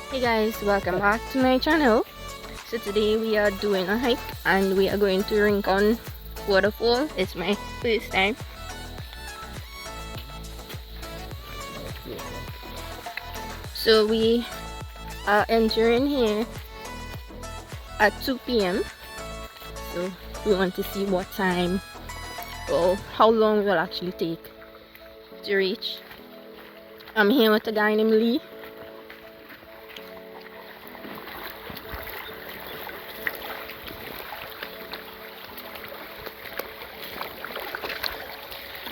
Hey guys, welcome back to my channel. So today we are doing a hike and we are going to Rincon Waterfall. It's my first time. So we are entering here at 2 p.m. So we want to see what time or how long it will actually take to reach. I'm here with a guy named Lee.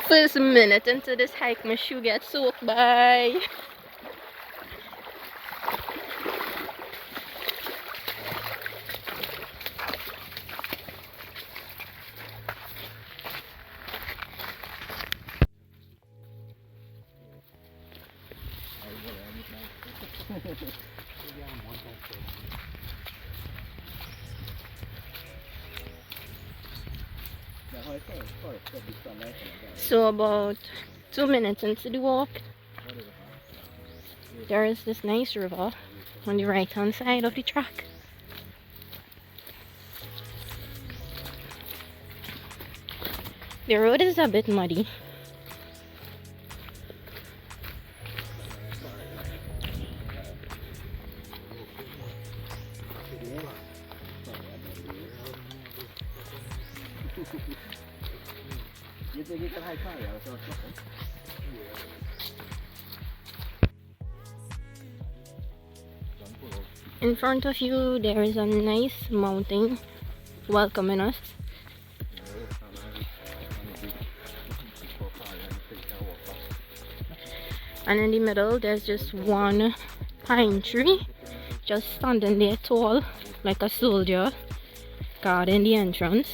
First minute into this hike, my shoe gets soaked. Bye. So about 2 minutes into the walk, there is this nice river on the right hand side of the track. The road is a bit muddy. You think you can hike higher? In front of you, there is a nice mountain welcoming us. And in the middle, there's just one pine tree, just standing there tall, like a soldier, guarding the entrance.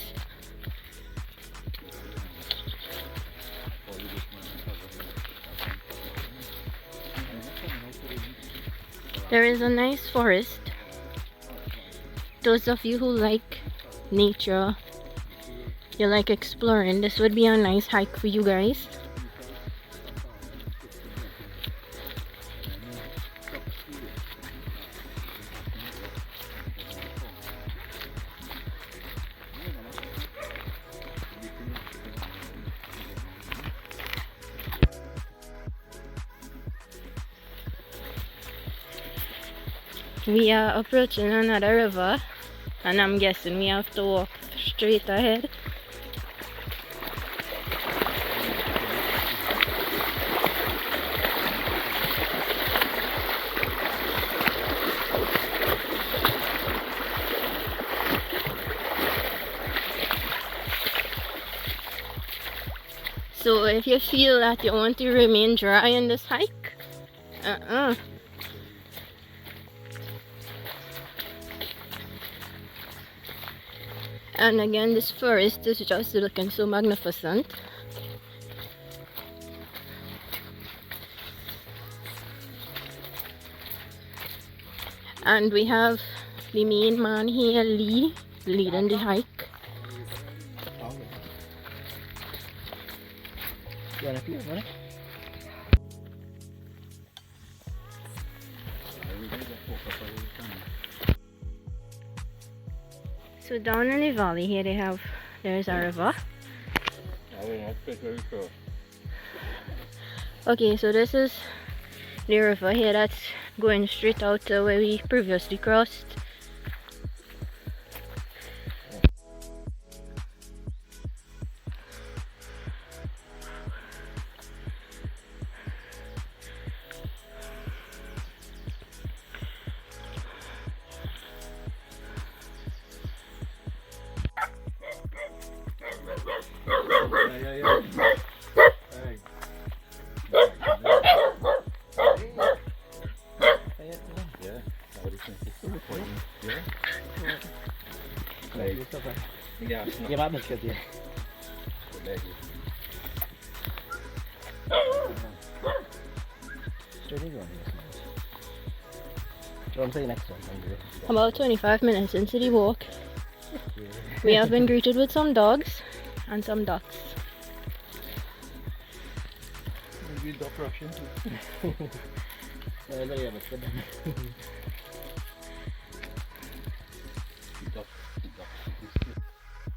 There is a nice forest. Those of you who like nature, you like exploring, this would be a nice hike for you guys. We are approaching another river, and I'm guessing we have to walk straight ahead. So if you feel that you want to remain dry in this hike, And again, this forest is just looking so magnificent. And we have the main man here, Lee, leading the hike. So down in the valley here there's a river. Okay, so this is the river here that's going straight out to where we previously crossed. Give up, Mr. Dear. About 25 minutes into the walk, we have been greeted with some dogs and some ducks.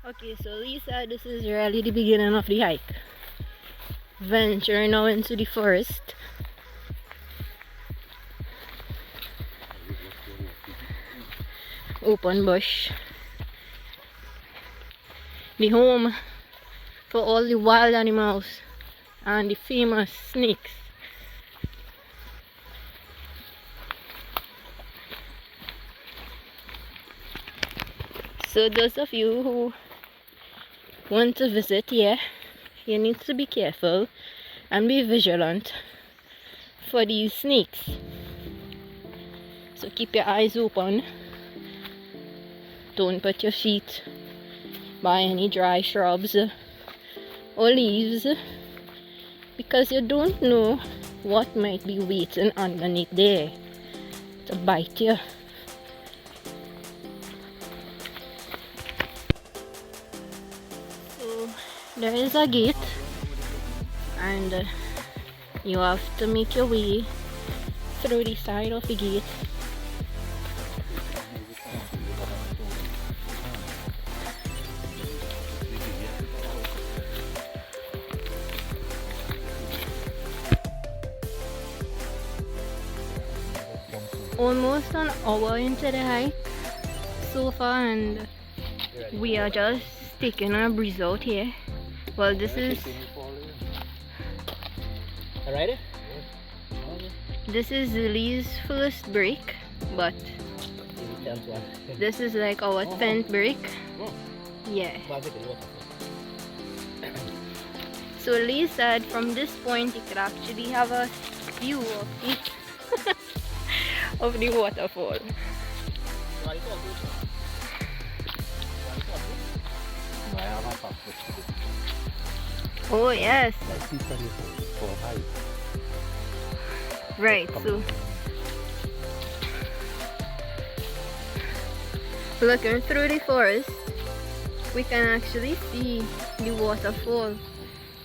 Okay, so Lisa, this is really the beginning of the hike. Venturing now into the forest. Open bush. The home for all the wild animals and the famous snakes. So those of you who want to visit here, you need to be careful and be vigilant for these snakes. So keep your eyes open. Don't put your feet by any dry shrubs or leaves, because you don't know what might be waiting underneath there to bite you. So there is a gate, and you have to make your way through the side of the gate. Almost an hour into the hike so far, and we are just taking a breeze out here. Well, this is Alright? Lily's first break, but this is like our 10th break. Yeah. So Lee said from this point you could actually have a view of the of the waterfall. Oh yes. Right, so looking through the forest, we can actually see the waterfall,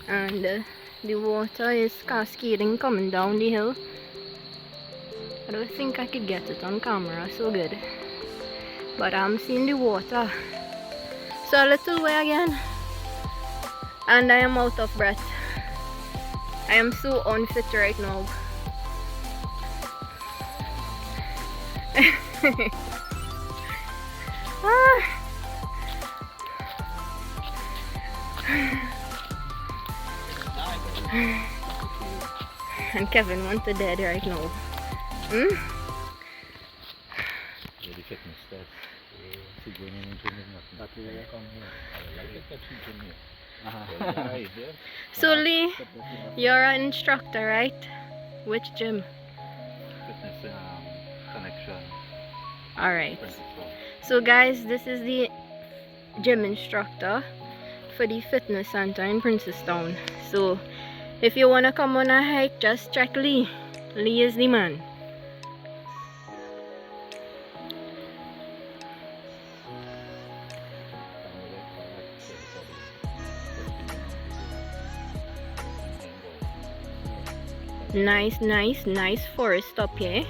and the water is cascading coming down the hill. I don't think I could get it on camera so good, but I'm seeing the water. So a little way again, and I am out of breath. I am so unfit right now. And Kevin wants to dead right now. The fitness test. She going in gym is nothing. That's where I come here. I like it that she gym here. So Lee, you're an instructor, right? Which gym? Fitness connection. Alright. So guys, this is the gym instructor for the fitness center in Princestown. So if you want to come on a hike, just check Lee. Lee is the man. Nice forest up here,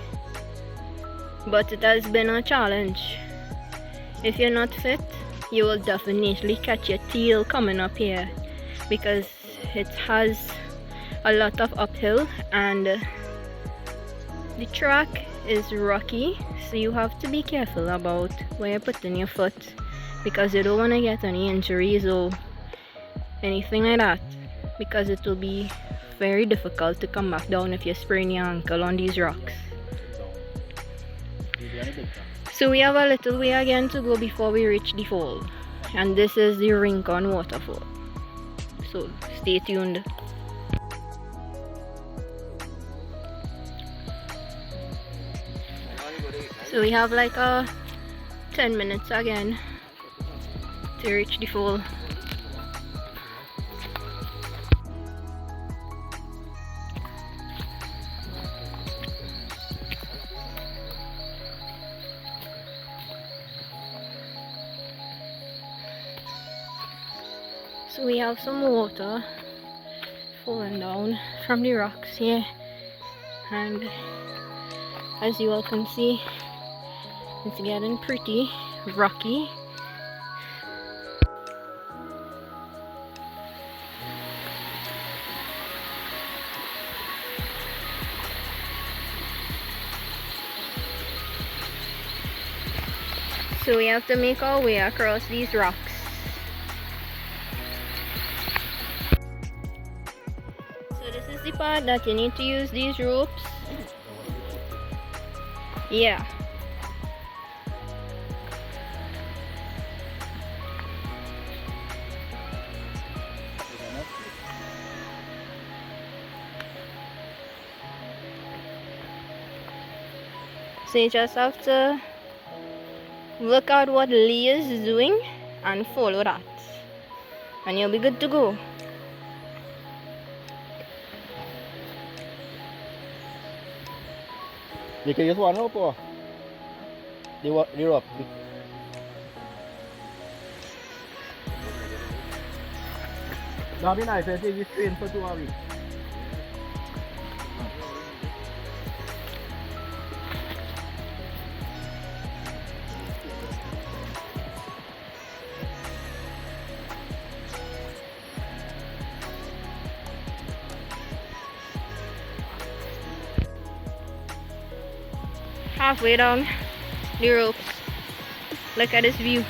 but it has been a challenge. If you're not fit, you will definitely catch your tail coming up here, because it has a lot of uphill and the track is rocky, so you have to be careful about where you're putting your foot, because you don't want to get any injuries or anything like that, because it will be very difficult to come back down if you sprain your ankle on these rocks. So we have a little way again to go before we reach the fall, and this is the Rincon waterfall, so stay tuned. So we have like 10 minutes again to reach the fall. So we have some water falling down from the rocks here, and as you all can see, it's getting pretty rocky. So we have to make our way across these rocks. So this is the part that you need to use these ropes. Yeah. So you just have to look out what Lee is doing and follow that, and you'll be good to go. You can use one rope or the rope. That'd be nice if you train for 2 hours. Halfway down the ropes. Look at this view.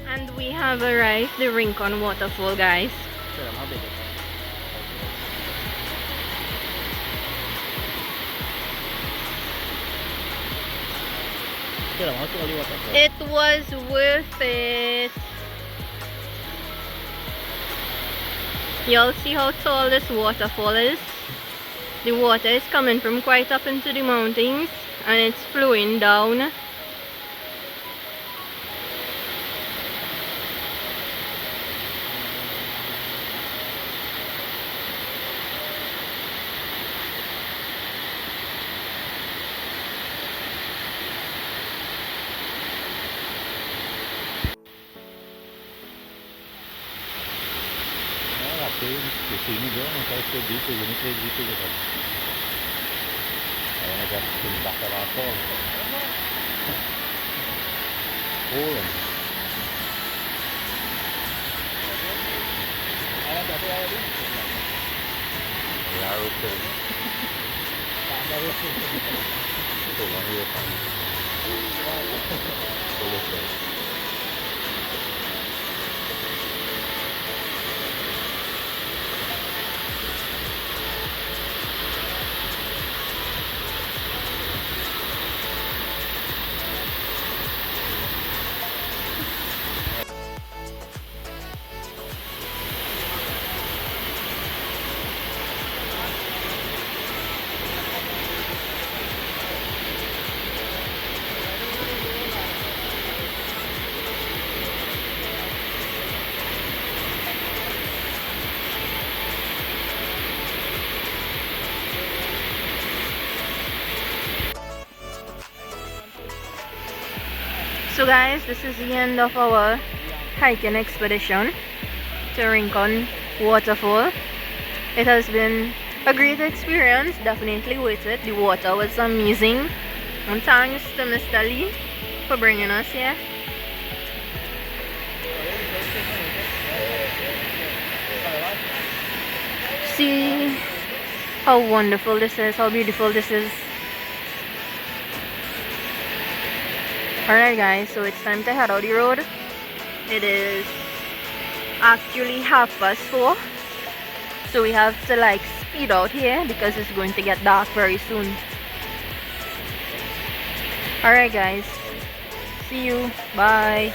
And we have arrived the Rincon Waterfall, guys. It was worth it. Y'all see how tall this waterfall is? The water is coming from quite up into the mountains and it's flowing down. Di sini juga kalau segitu ini kayak gitu kan. Kalau ada tindak apa oh. Ya oke. Tuh kan dia kan. Boleh. So guys, this is the end of our hiking expedition to Rincon Waterfall. It has been a great experience, definitely worth it. The water was amazing. And thanks to Mr. Lee for bringing us here. See how wonderful this is, how beautiful this is. Alright guys, so it's time to head out the road. It is actually 4:30, so we have to like speed out here because it's going to get dark very soon. Alright guys, see you, bye.